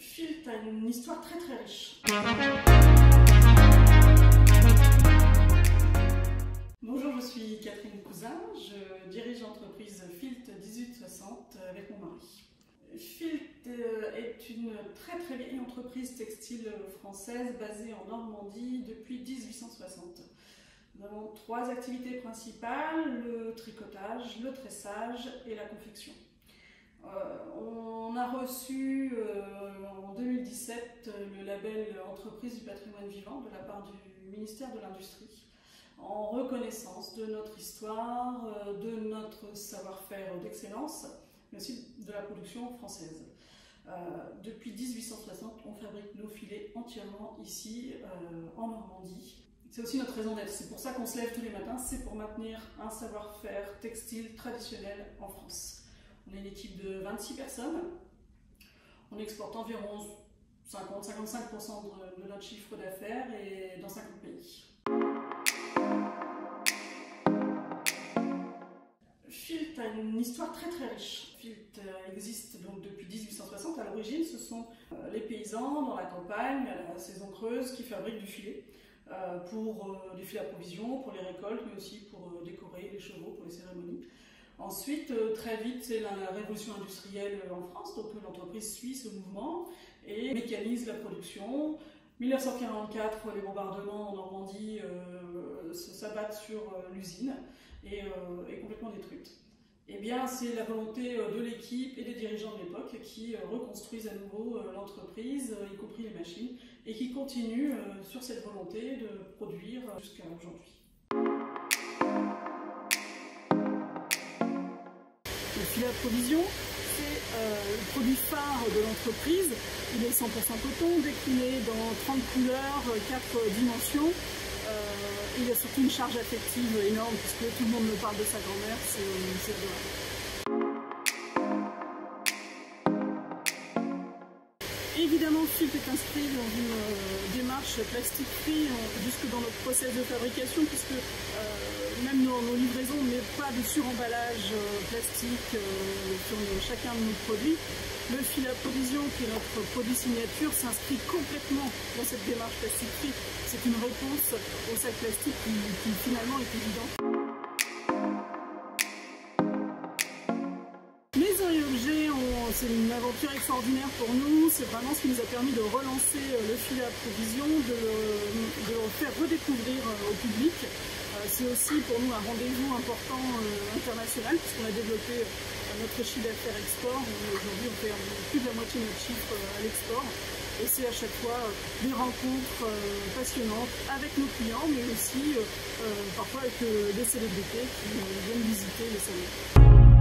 Filt a une histoire très très riche. Bonjour, je suis Catherine Cousin, je dirige l'entreprise Filt 1860 avec mon mari. Filt est une très très vieille entreprise textile française basée en Normandie depuis 1860. Nous avons 3 activités principales, le tricotage, le tressage et la confection. On a reçu en 2017 le label Entreprise du patrimoine vivant de la part du ministère de l'Industrie en reconnaissance de notre histoire, de notre savoir-faire d'excellence, mais aussi de la production française. Depuis 1860, on fabrique nos filets entièrement ici en Normandie. C'est aussi notre raison d'être, c'est pour ça qu'on se lève tous les matins, c'est pour maintenir un savoir-faire textile traditionnel en France. On est une équipe de 26 personnes, on exporte environ 50-55% de notre chiffre d'affaires et dans 50 pays. Filt a une histoire très très riche. Filt existe donc depuis 1860. À l'origine, ce sont les paysans dans la campagne, à la saison creuse, qui fabriquent du filet pour des filets à provision, pour les récoltes, mais aussi pour décorer les chevaux pour les cérémonies. Ensuite, très vite, c'est la révolution industrielle en France, donc l'entreprise suit ce mouvement et mécanise la production. 1944, les bombardements en Normandie s'abattent sur l'usine et est complètement détruite. Eh bien, c'est la volonté de l'équipe et des dirigeants de l'époque qui reconstruisent à nouveau l'entreprise, y compris les machines, et qui continuent sur cette volonté de produire jusqu'à aujourd'hui. Le filet à provision, c'est le produit phare de l'entreprise. Il est 100% coton, décliné dans 30 couleurs, 4 dimensions. Il y a surtout une charge affective énorme puisque tout le monde me parle de sa grand-mère, c'est adorable. Évidemment, Filt est inscrit dans une démarche plastic free jusque dans notre process de fabrication puisque même dans nos livraisons, on ne met pas de suremballage plastique sur chacun de nos produits. Le filet à provision, qui est notre produit signature, s'inscrit complètement dans cette démarche plastic free. C'est une réponse au sac plastique qui finalement est évident. Maison et objets, c'est une aventure extraordinaire pour nous. C'est vraiment ce qui nous a permis de relancer le filet à provision, de le faire redécouvrir au public. C'est aussi pour nous un rendez-vous important international puisqu'on a développé notre chiffre d'affaires export. Aujourd'hui, on fait plus de la moitié de notre chiffre à l'export. Et c'est à chaque fois des rencontres passionnantes avec nos clients, mais aussi parfois avec des célébrités qui viennent visiter le salon.